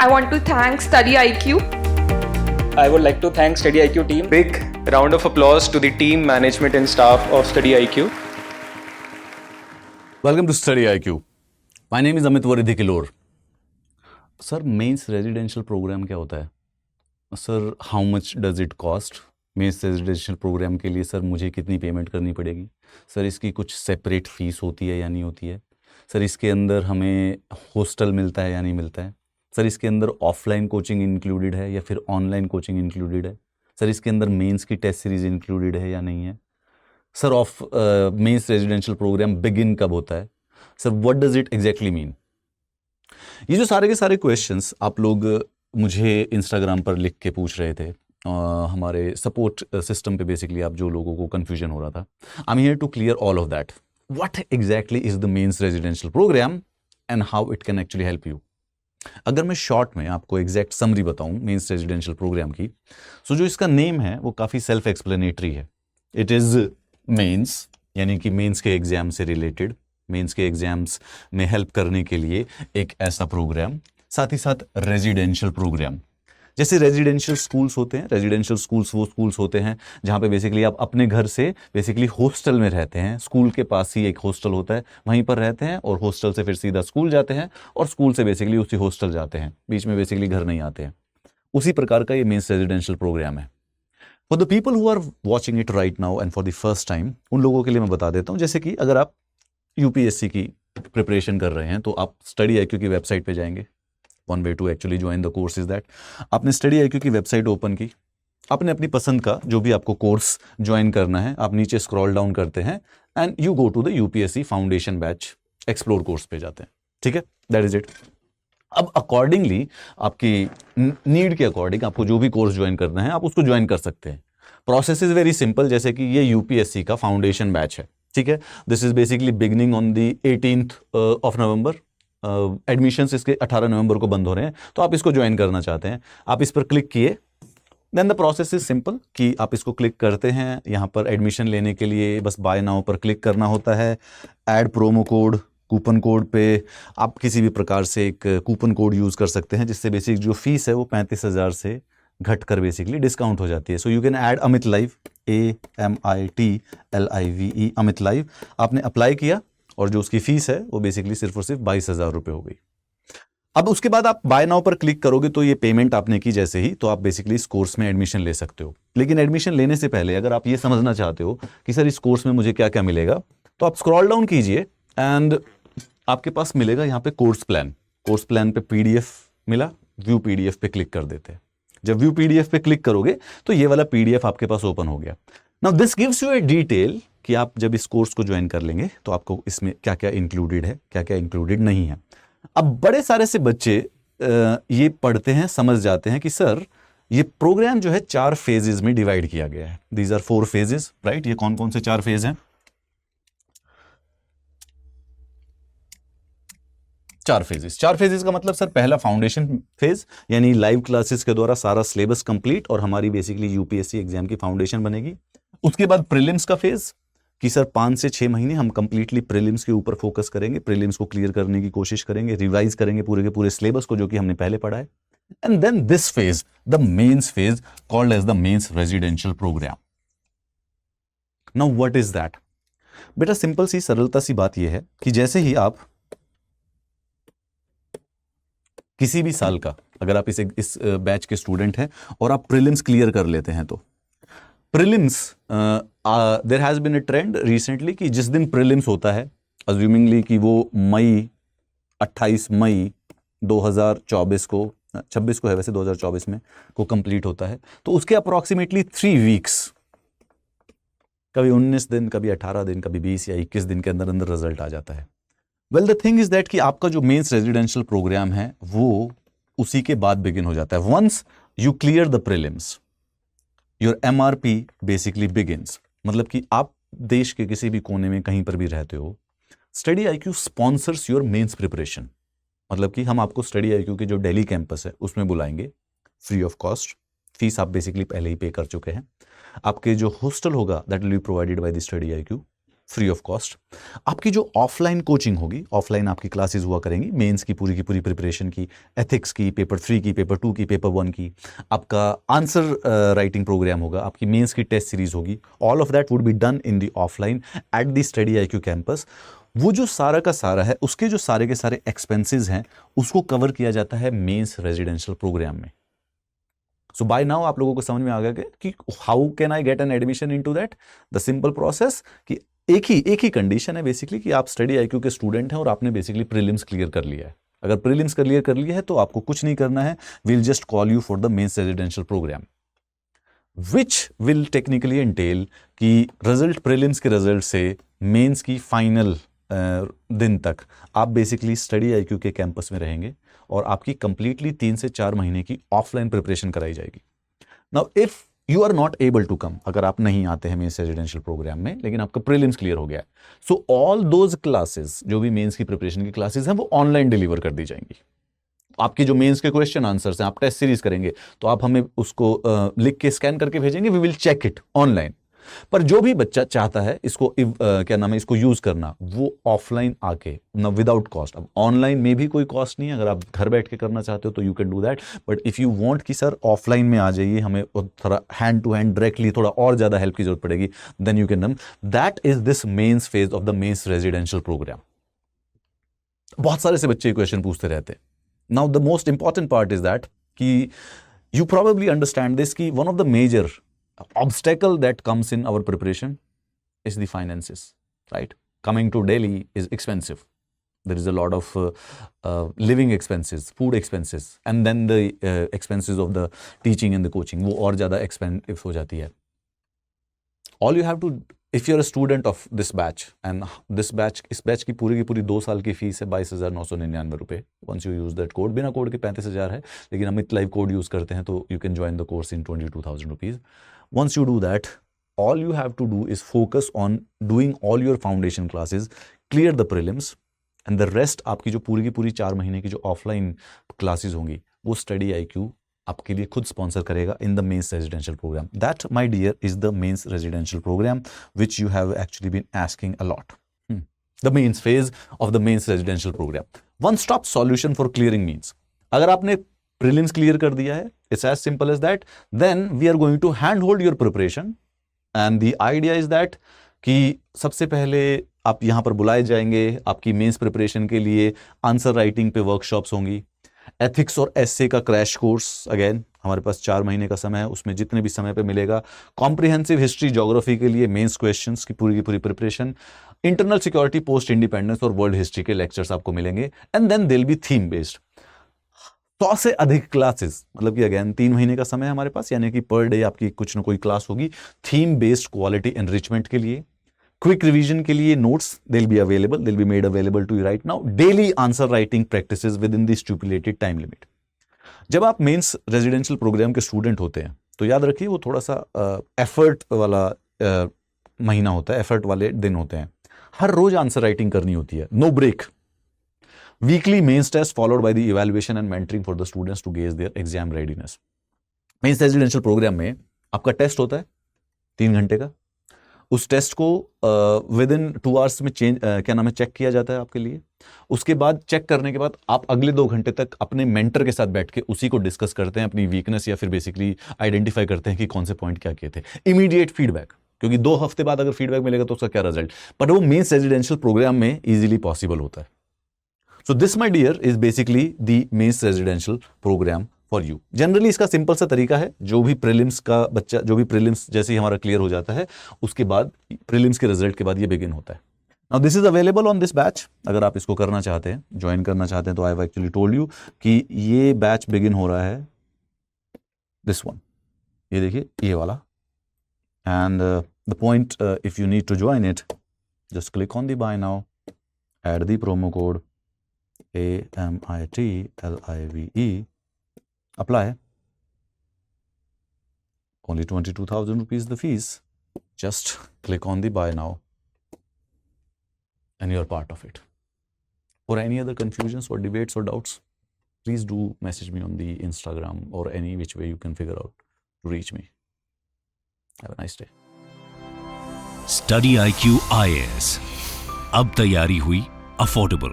I want to thank Study IQ. I would like to thank Study IQ team. Big round of applause to the team, management and staff of Study IQ. Welcome to Study IQ. My name is Amit Varidhi Kilor. Sir mains residential programme क्या होता है? Sir how much does it cost? Mains residential programme के लिए sir मुझे कितनी payment करनी पड़ेगी? Sir इसकी कुछ सेपरेट फीस होती है या नहीं होती है? सर इसके अंदर हमें हॉस्टल मिलता है या नहीं मिलता है? सर इसके अंदर ऑफलाइन कोचिंग इंक्लूडेड है या फिर ऑनलाइन कोचिंग इंक्लूडेड है? सर इसके अंदर मेंस की टेस्ट सीरीज इंक्लूडेड है या नहीं है? Sir mains residential programme begin कब होता है? Sir what does it exactly mean? ये जो सारे के सारे क्वेश्चंस आप लोग मुझे इंस्टाग्राम पर लिख के पूछ रहे थे, हमारे सपोर्ट सिस्टम पे बेसिकली आप जो लोगों को कन्फ्यूजन हो रहा था, I am here to clear all of that. What exactly is the mains residential programme and how it can actually help you. अगर मैं शॉर्ट में आपको एग्जैक्ट समरी बताऊं मेंस रेजिडेंशियल प्रोग्राम की, सो जो इसका नेम है वो काफ़ी सेल्फ एक्सप्लेनेटरी है. इट इज़ मेंस, यानी कि मेंस के एग्जाम से रिलेटेड, मेंस के एग्जाम्स में हेल्प करने के लिए एक ऐसा प्रोग्राम. साथ ही साथ रेजिडेंशियल प्रोग्राम, जैसे रेजिडेंशियल स्कूल्स होते हैं. रेजिडेंशियल स्कूल्स वो स्कूल्स होते हैं जहाँ पे बेसिकली आप अपने घर से बेसिकली हॉस्टल में रहते हैं. स्कूल के पास ही एक हॉस्टल होता है, वहीं पर रहते हैं और हॉस्टल से फिर सीधा स्कूल जाते हैं और स्कूल से बेसिकली उसी हॉस्टल जाते हैं, बीच में बेसिकली घर नहीं आते हैं. उसी प्रकार का ये मेंस रेजिडेंशियल प्रोग्राम है. For the people who are watching it right now and for the first time, उन लोगों के लिए मैं बता देता हूँ. जैसे कि अगर आप यूपीएससी की प्रिपरेशन कर रहे हैं तो आप स्टडी आईक्यू की वेबसाइट पे जाएंगे. One way to actually join the course is that आपने स्टडी आईक्यू की वेबसाइट ओपन की, आपने अपनी पसंद का जो भी आपको कोर्स ज्वाइन करना है, आप नीचे स्क्रॉल डाउन करते हैं and you go to the UPSC foundation batch explore course पे जाते हैं. ठीक है, दैट इज इट. अब अकॉर्डिंगली आपकी नीड के अकॉर्डिंग आपको जो भी कोर्स ज्वाइन करना है आप उसको ज्वाइन कर सकते हैं. Process is very simple. जैसे कि ये यूपीएससी का फाउंडेशन बैच है, ठीक है. This is basically beginning on the 18th of November. Admissions इसके 18 नवंबर को बंद हो रहे हैं, तो आप इसको ज्वाइन करना चाहते हैं, आप इस पर क्लिक किए. Then the process is simple कि आप इसको क्लिक करते हैं. यहाँ पर एडमिशन लेने के लिए बस बाय नाउ पर क्लिक करना होता है. Add promo code, coupon code पे आप किसी भी प्रकार से एक कूपन कोड यूज़ कर सकते हैं जिससे बेसिक जो फीस है वो 35,000 से घट कर बेसिकली डिस्काउंट हो जाती है. So you can add Amit live, AMITLIVE, Amit live. आपने अप्लाई किया और जो उसकी फीस है वो बेसिकली सिर्फ और सिर्फ 22,000 रुपये हो गई. अब उसके बाद आप बाय नाउ पर क्लिक करोगे तो ये पेमेंट आपने की जैसे ही, तो आप बेसिकली इस कोर्स में एडमिशन ले सकते हो. लेकिन एडमिशन लेने से पहले अगर आप ये समझना चाहते हो कि सर इस कोर्स में मुझे क्या क्या मिलेगा, तो आप स्क्रॉल डाउन कीजिए एंड आपके पास मिलेगा यहाँ पे कोर्स प्लान. कोर्स प्लान पे PDF मिला, व्यू PDF पे क्लिक कर देते हैं. जब व्यू PDF पे क्लिक करोगे तो ये वाला PDF आपके पास ओपन हो गया. Now this gives U A detail कि आप जब इस कोर्स को ज्वाइन कर लेंगे तो आपको इसमें क्या क्या इंक्लूडेड है, क्या क्या इंक्लूडेड नहीं है. अब बड़े सारे से बच्चे ये पढ़ते हैं, समझ जाते हैं कि सर ये प्रोग्राम जो है 4 फेजेस में डिवाइड किया गया है. These are 4 phases, right. ये कौन कौन से 4 फेज हैं? 4 फेजेस. 4 फेजेस का मतलब सर पहला फाउंडेशन फेज, यानी लाइव क्लासेस के द्वारा सारा सिलेबस कंप्लीट और हमारी बेसिकली यूपीएससी एग्जाम की फाउंडेशन बनेगी. उसके बाद प्रीलिम्स का फेज कि सर 5 से 6 महीने हम कंप्लीटली प्रीलिम्स के ऊपर फोकस करेंगे, प्रीलिम्स को क्लियर करने की कोशिश करेंगे, रिवाइज करेंगे पूरे के पूरे सिलेबस को जो कि हमने पहले पढ़ा है. And then this phase, the mains phase, called as the mains residential program. Now what is that? बेटा सिंपल सी सरलता सी बात यह है कि जैसे ही आप किसी भी साल का, अगर आप इस बैच के स्टूडेंट हैं और आप प्रीलिम्स क्लियर कर लेते हैं, तो prelims there has been a trend recently कि जिस दिन प्रीलिम्स होता है, अज्यूमिंगली कि वो 28 मई 2024 को, 26 को है वैसे 2024 में को कंप्लीट होता है, तो उसके अप्रॉक्सीमेटली 3 वीक्स, कभी 19 दिन, कभी 18 दिन, कभी 20 या 21 दिन के अंदर अंदर रिजल्ट आ जाता है. Well the thing is that कि आपका जो मेंस रेजिडेंशियल प्रोग्राम है वो उसी के बाद बिगिन हो जाता है. Once you clear the prelims, your MRP basically begins. मतलब कि आप देश के किसी भी कोने में कहीं पर भी रहते हो, study IQ sponsors your mains preparation. मतलब कि हम आपको स्टडी IQ के जो दिल्ली कैंपस है उसमें बुलाएंगे फ्री ऑफ कॉस्ट. फीस आप बेसिकली पहले ही पे कर चुके हैं. आपके जो हॉस्टल होगा that will be provided by the study IQ. Free of cost. आपकी जो ऑफलाइन कोचिंग होगी, ऑफलाइन आपकी क्लासेस हुआ करेंगी, मेंस की पूरी प्रिपरेशन की, एथिक्स की, पेपर 3 की, पेपर 2 की, पेपर 1 की, आपका आंसर राइटिंग प्रोग्राम होगा, आपकी मेंस की टेस्ट सीरीज होगी। All of that would be done in the offline at the study IQ campus. वो जो सारा का सारा है, उसके जो सारे के सारे एक्सपेंसेस हैं, उसको कवर किया जाता है मेंस रेजिडेंशियल प्रोग्राम में। सो बाय नाउ आप लोगों को समझ में आ गया कि how can I get an admission into that. The simple process कि एक ही कंडीशन है बेसिकली कि आप स्टडी IQ के स्टूडेंट हैं और आपने बेसिकली प्रीलिम्स क्लियर कर लिया है। अगर प्रीलिम्स क्लियर कर लिया है तो आपको कुछ नहीं करना है, will just call you for the mains residential program, which will technically entail कि रिजल्ट, प्रीलिम्स के रिजल्ट से मेंस की फाइनल दिन तक आप बेसिकली स्टडी IQ के कैंपस में रहेंगे और आपकी कंप्लीटली 3 से 4 महीने की ऑफलाइन प्रिपरेशन कराई जाएगी। Now if you are not able to come, अगर आप नहीं आते हैं मेंस रेजिडेंशियल प्रोग्राम में लेकिन आपका प्रीलिम्स क्लियर हो गया है, सो ऑल दोज क्लासेस जो भी मेंस की प्रिपरेशन की क्लासेस हैं वो ऑनलाइन डिलीवर कर दी जाएंगी। आपकी जो मेंस के क्वेश्चन आंसर्स हैं, आप टेस्ट सीरीज करेंगे तो आप हमें उसको लिख के स्कैन करके भेजेंगे, we will check it online. पर जो भी बच्चा चाहता है इसको क्या नाम है, इसको यूज करना, वो ऑफलाइन आके ना विदाउट कॉस्ट। अब ऑनलाइन में भी कोई कॉस्ट नहीं है, अगर आप घर बैठ के करना चाहते हो तो you can do that, but if you want कि सर ऑफलाइन में आ जाइए, हमें थोड़ा हैंड टू हैंड डायरेक्टली थोड़ा और ज्यादा हेल्प की जरूरत पड़ेगी, then you can done that is this mains phase of the mains residential program. बहुत सारे से बच्चे क्वेश्चन पूछते रहते हैं। Now the most important part is that कि यू प्रोबेबली अंडरस्टैंड दिस कि one of the major obstacle that comes in our preparation is the finances, right? Coming to Delhi is expensive. There is a lot of living expenses, food expenses, and then the expenses of the teaching and the coaching, वो और ज़्यादा expensive हो जाती है। All you have to, if you're a student of this batch, and this batch, इस batch की पूरी 2 साल की फीस है 22,999 रुपये। once you use that code, बिना कोड के 35,000 है, लेकिन अमित लाइव कोड यूज करते हैं तो you can join the course in 22,000 rupees. Once you do that, all you have to do is focus on doing all your foundation classes, clear the prelims, and the rest आपकी जो पूरी की पूरी 4 महीने की जो ऑफलाइन क्लासेस होंगी वो स्टडी IQ आपके लिए खुद स्पॉन्सर करेगा in the mains residential program. That my dear is the mains residential program which you have actually been asking a lot. The mains phase of the mains residential program, one stop solution for clearing mains, अगर आपने prelims clear कर दिया है, it's as simple as that, then we are going to handhold your preparation, and the idea is that कि सबसे पहले आप यहाँ पर बुलाए जाएंगे, आपकी मेंस प्रिपरेशन के लिए आंसर राइटिंग पे वर्कशॉप्स होंगी, एथिक्स और एसए का क्रैश कोर्स, अगेन हमारे पास 4 महीने का समय है, उसमें जितने भी समय पे मिलेगा, कॉम्प्रिहेंसिव हिस्ट्री ज्योग्राफी के लिए मेंस क्वेश्चंस की पूरी preparation, internal security, post independence और वर्ल्ड हिस्ट्री के लेक्चर्स आपको मिलेंगे, and then they will be theme based. 100 से अधिक क्लासेस, मतलब कि अगेन 3 महीने का समय है हमारे पास, यानी कि पर डे आपकी कुछ ना कोई क्लास होगी थीम बेस्ड क्वालिटी एनरिचमेंट के लिए, क्विक रिवीजन के लिए notes they will be available, they will be made available to you right now, daily answer writing practices within the stipulated time limit. जब आप mains residential programme के student होते हैं तो याद रखिए वो थोड़ा सा एफर्ट वाला महीना होता है, एफर्ट वाले दिन होते हैं, हर रोज आंसर राइटिंग करनी होती है, no break. Weekly mains test followed by the evaluation and mentoring for the students to gauge their exam readiness. Mains residential program में आपका टेस्ट होता है 3 घंटे का, उस टेस्ट को विद इन 2 आवर्स में चेक किया जाता है आपके लिए। उसके बाद चेक करने के बाद आप अगले 2 घंटे तक अपने मेंटर के साथ बैठ के उसी को डिस्कस करते हैं, अपनी वीकनेस या फिर बेसिकली आइडेंटिफाई करते हैं कि कौन से पॉइंट क्या किए थे। इमीडिएट फीडबैक, क्योंकि 2 हफ्ते बाद अगर फीडबैक मिलेगा तो उसका क्या रिजल्ट, बट वो मेंस रेजिडेंशियल प्रोग्राम में इजीली पॉसिबल होता है। So this, my dear, is basically the mains residential program for you. Generally इसका सिंपल सा तरीका है, जो भी प्रीलिम्स का बच्चा, जो भी प्रीलिम्स जैसे ही हमारा क्लियर हो जाता है उसके बाद प्रीलिम्स के रिजल्ट के बाद ये बिगिन होता है। Now this is available on this batch, अगर आप इसको करना चाहते हैं, ज्वाइन करना चाहते हैं तो I have actually told you कि ये बैच बिगिन हो रहा है, दिस वन, ये देखिए ये वाला, and the point, if you need to join it, just click on the buy now, add the promo code AMITLIVE, apply. Only 22,000 rupees the fees. Just click on the buy now and you're part of it. For any other confusions or debates or doubts, please do message me on the Instagram or any which way you can figure out to reach me. Have a nice day. Study IQ IAS, अब तैयारी हुई affordable.